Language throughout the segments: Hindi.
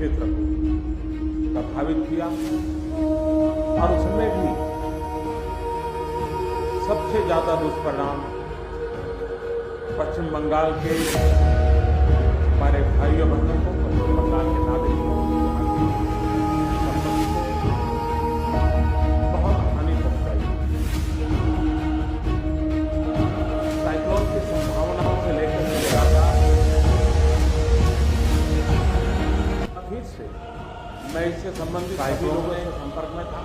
क्षेत्र को प्रभावित किया और उसमें भी सबसे ज्यादा दुष्परिणाम पश्चिम बंगाल के हमारे भाइयों बहनों को, पश्चिम बंगाल के नागरिकों को, यहाँ की संपत्ति को बहुत हानि पहुंचाई। साइक्लोन की संभावनाओं से लेकर के लगातार फिर से मैं इससे संबंधित सभी लोगों से संपर्क में था।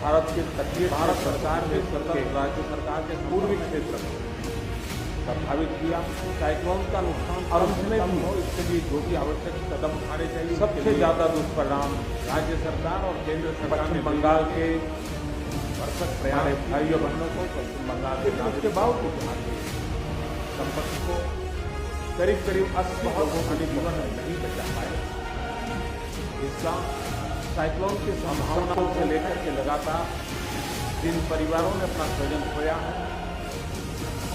भारत के तटीय भारत सरकार ने राज्य सरकार के पूर्वी क्षेत्र को प्रभावित किया। साइक्लोन का नुकसान और उसमें भी हो, इसके लिए जो भी आवश्यक कदम उठाने चाहिए। सबसे ज्यादा दुष्परिणाम राज्य सरकार और केंद्र सरकार ने बंगाल के भरसक प्रयास भाइयों बहनों को, पश्चिम बंगाल के उसके बावजूद यहाँ की संपत्ति को करीब करीब 80 लोगों का जीवन नहीं बचा पाए। इसका साइक्लोन की संभावनाओं से लेकर के लगातार जिन परिवारों ने अपना स्वजन खोया है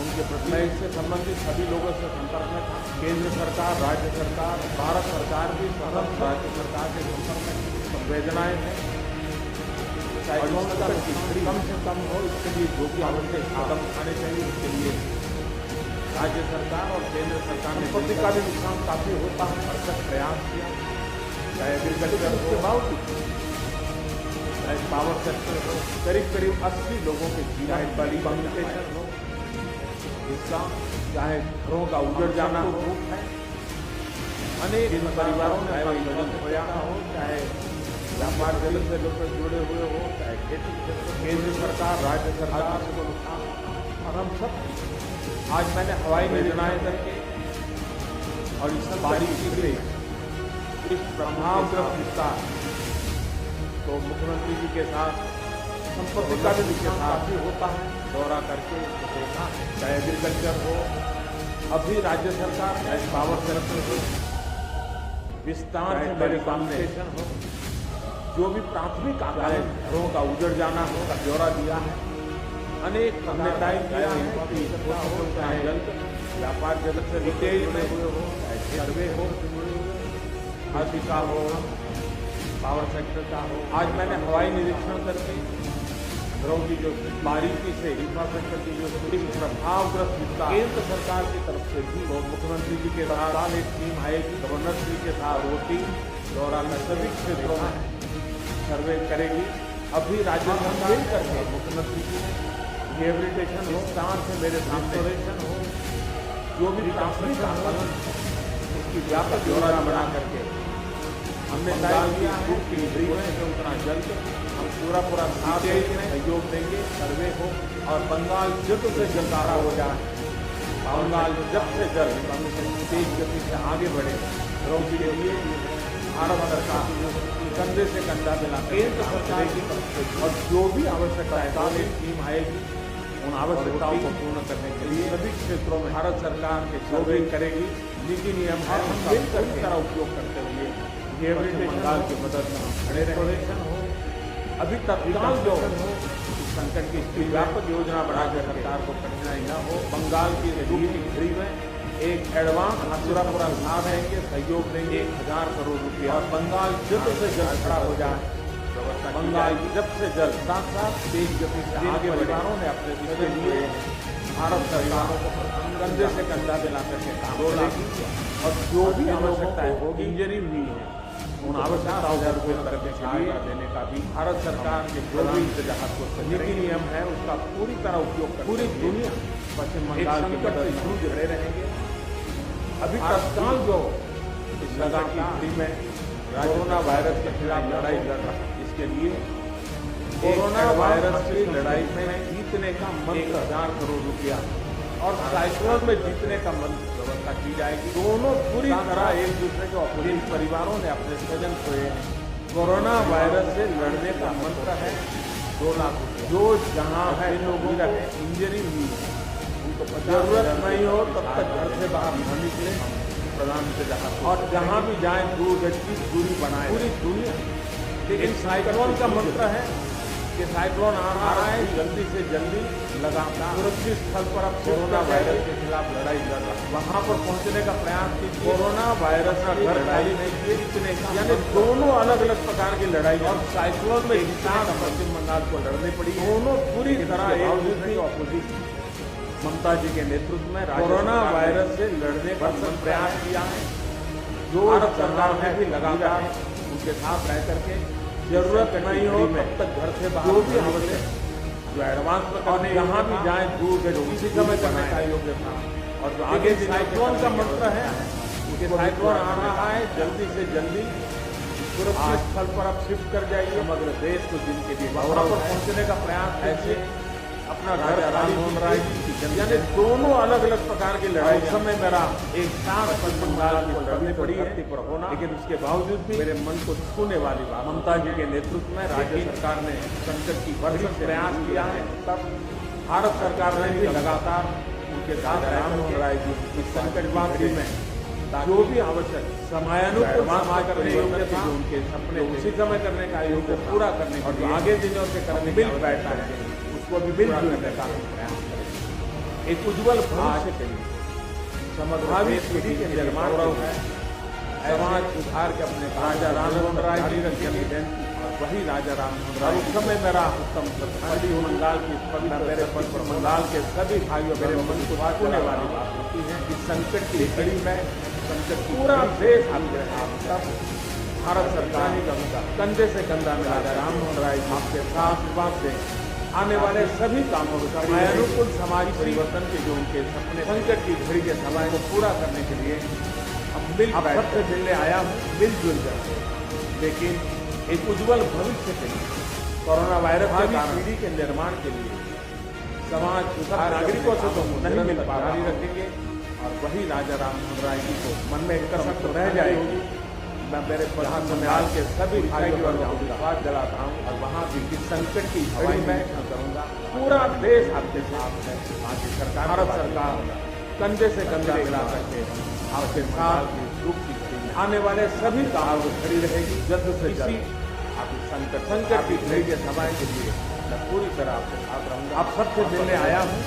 उनके प्रति मैं इससे संबंधित सभी लोगों से संपर्क में था। केंद्र सरकार, राज्य सरकार, भारत सरकार भी स्वतंत्र राज्य सरकार के संपर्क में संवेदनाएं हैं। साइक्लोन का कम से कम हो, इसके लिए जो भी आवश्यक कदम उठाने चाहिए। इसके लिए राज्य सरकार और केंद्र सरकार ने संपत्ति का भी नुकसान काफी होता है, भरसक प्रयास किया। चाहे एग्रीकल्चर के बावजूद, चाहे पावर सेक्टर हो, करीब करीब 80 लोगों के जीवन बड़ी कम्युनिकेशन हो, इसका चाहे घरों का उजड़ जाना हो, अनेक परिवारों ने स्वजन खोया हो, चाहे व्यापार जगत से लोग जुड़े हुए हो, चाहे खेती क्षेत्र, केंद्र सरकार, राज्य सरकार को नुकसान। और हम सब आज मैंने हवाई योजनाएं करके और इस बारिश से इस प्रभावग्रस्त विस्तार तो मुख्यमंत्री जी के साथ संपत्ति का भी नुकसान काफी होता है, दौरा करके देखा। चाहे एग्रीकल्चर हो, अभी राज्य सरकार, चाहे पावर सेक्टर हो, विस्तार से मेरे कम्युनिकेशन हो, जो भी प्राथमिक आकाएं घरों का उजड़ जाना हो का ब्यौरा दिया है। अनेक हमने टाइम दिया है, चाहे जल्द व्यापार जगत से रिटेल में हुए हो, चाहे सर्वे हो, आदि का हो, पावर सेक्टर का हो। आज मैंने हवाई निरीक्षण करके घरों की जो बारीकी से इंफ्रास्ट्रक्चर की जो प्रभावग्रस्त विस्तार केंद्र सरकार की तरफ से भी वो मुख्यमंत्री जी के साथ एक टीम आएगी, गवर्नर जी के साथ वो टीम दौरा में सभी क्षेत्रों में सर्वे करेगी। अभी राज्य सरकार करके मुख्यमंत्री जी ने रिहेबिलिटेशन हो, विस्तार से मेरे ट्रांसफॉर्मेशन हो, जो भी प्राथमिक आकलन उसकी व्यापक ब्यौरा बना करके हमने तय किया है कि उतना जल्द हम पूरा साथ सहयोग देंगे, सर्वे हो और बंगाल जल्द से जल्द आरा हो जाए। बंगाल जल्द से जल्द तेज गति से आगे बढ़े। घरों के लिए भारत सरकार कंधे से कंधा मिला केंद्र सरकार की तरफ से और जो भी आवश्यकता है टीम आएगी उन आवश्यकताओं को पूर्ण करने के लिए सभी क्षेत्रों में भारत सरकार के सर्वे करेगी। नीति नियम है उनका पूरी तरह उपयोग करते हुए बंगाल की मदद में खड़े रहे हो। अभी तत्काल जो संकट की स्थिति व्यापक योजना बनाकर सरकार को कठिनाई न हो। बंगाल की गरीब में एक एडवांस पूरा साथ देंगे, सहयोग देंगे 1000 करोड़ रुपया और बंगाल जल्द से जल्द खड़ा हो जाए। बंगाल जल्द से जल्द साथ साथ तेज गति से आगे परिवारों ने अपने इसके लिए भारत सरकारों को कंधे से कंधा मिला करके काम करेगी और जो भी आवश्यकताएं होगी इंजरी हुई है उन आवश्यकताओं को पूर्ण करने के लिए देने का भी भारत सरकार के जो भी इंतजाम को नीति नियम है उसका पूरी तरह उपयोग कर पूरी दुनिया पश्चिम बंगाल की मदद से जुड़े रहेंगे। अभी तत्काल जो इस लगा की स्थिति में कोरोना वायरस के खिलाफ लड़ाई लड़ रहा है, इसके लिए कोरोना वायरस की लड़ाई में जीतने का मंत्र 1000 करोड़ रुपया और साइक्लोन में जीतने का मंत्र व्यवस्था की जाएगी। दोनों पूरी तरह एक दूसरे के अपोजिट परिवारों ने अपने स्वजन खोए हैं। कोरोना वायरस से लड़ने का मंत्र है 2 लाख रुपये। जो जहाँ है लोगों को इंजरी हुई है उनको जरूरत नहीं हो तब तक घर से बाहर न निकले, प्रधानमंत्री और जहाँ भी जाए 2 गज की दूरी बनाए पूरी दुनिया। लेकिन साइक्लोन का मंत्र है कि साइक्लोन आ रहा है, जल्दी से जल्दी लगातार सुरक्षित स्थल पर अब कोरोना वायरस के खिलाफ लड़ाई लड़ रहा है, वहां पर पहुंचने का प्रयास कीजिए। कोरोना वायरस का घर खाली नहीं किए, इतने यानी दोनों अलग अलग प्रकार की लड़ाई और साइक्लोन में एक साथ पश्चिम बंगाल को लड़नी पड़ी, दोनों पूरी तरह एक दूसरे के अपोजिट। ममता जी के नेतृत्व में कोरोना वायरस से लड़ने का प्रयास किया है, जो भारत सरकार ने भी लगातार उनके साथ रह करके जरूरत नहीं हो तब तक घर से बाहर जो भी आवश्यक जो एडवांस में करने यहाँ भी जाए दूर के उसी समय करने का योग्य था। और जो आगे साइक्लोन का मंत्र है कि साइक्लोन आ रहा है, जल्दी से जल्दी सुरक्षित स्थल पर आप शिफ्ट कर जाइए। समग्र देश को जिनके लिए वहां पर पहुंचने का प्रयास ऐसे अपना घर आराम हो रहा है, यानी दोनों अलग अलग प्रकार की लड़ाई समय मेरा एक साथ पश्चिम बंगाल की लड़नी पड़ी है पर होना, लेकिन उसके बावजूद भी मेरे मन को छूने वाली बात ममता जी के नेतृत्व में राज्य सरकार ने संकट की भरसक प्रयास किया है। तब भारत सरकार ने भी लगातार उनके साथ आराम हो रहा है इस संकट की में जो भी आवश्यक समयानुकूल समाज करने योग्य था उनके सपने उसी समय करने का योग्य पूरा करने और आगे दिनों से करने बिल बैठा है उसको भी बिल करने का प्रयास करें। एक उज्जवल भविष्य के लिए समग्र पीढ़ी के निर्माण है समाज सुधार के अपने राजा राममोहन राय जी रखिए और वही राजा राममोहन राय उस समय मेरा उत्तम श्रद्धांजलि बंगाल की पवित्र मेरे पद पर बंगाल के सभी भाइयों मेरे मन को छूने वाली बात होती है कि संकट की घड़ी में संकट पूरा देश आपके साथ भारत सरकार ही करूंगा कंधे से कंधा में राजा राममोहन राय आपके साथ से आने वाले सभी कामों को समयानुकूल समाज परिवर्तन के जो उनके सपने संकट की घड़ी के समय को पूरा करने के लिए अब सबसे मिलने आया हूँ मिलजुल कर, लेकिन एक उज्जवल भविष्य के लिए कोरोना वायरस के पीढ़ी के निर्माण के लिए समाज सुधार नागरिकों से तो नहीं मिल पा रही रखेंगे और वही राजा राममोहन राय जी को मन में कसक रह जाएगी। मैं मेरे प्रधान बंगाल के सभी भाइयों पर विश्वास दिलाता हूँ और वहाँ भी इस संकट की घड़ी में करूँगा। पूरा देश आपके साथ है, आपकी सरकार भारत सरकार कंधे से कंधा मिला करके आपके साथ दुख की घड़ी में आने वाले सभी काम खड़ी रहेगी जल्द से जल्द। आप संकट की घड़ी के समय के लिए मैं पूरी तरह आपके साथ रहूँगा। आप सबसे मिलने आया हूँ।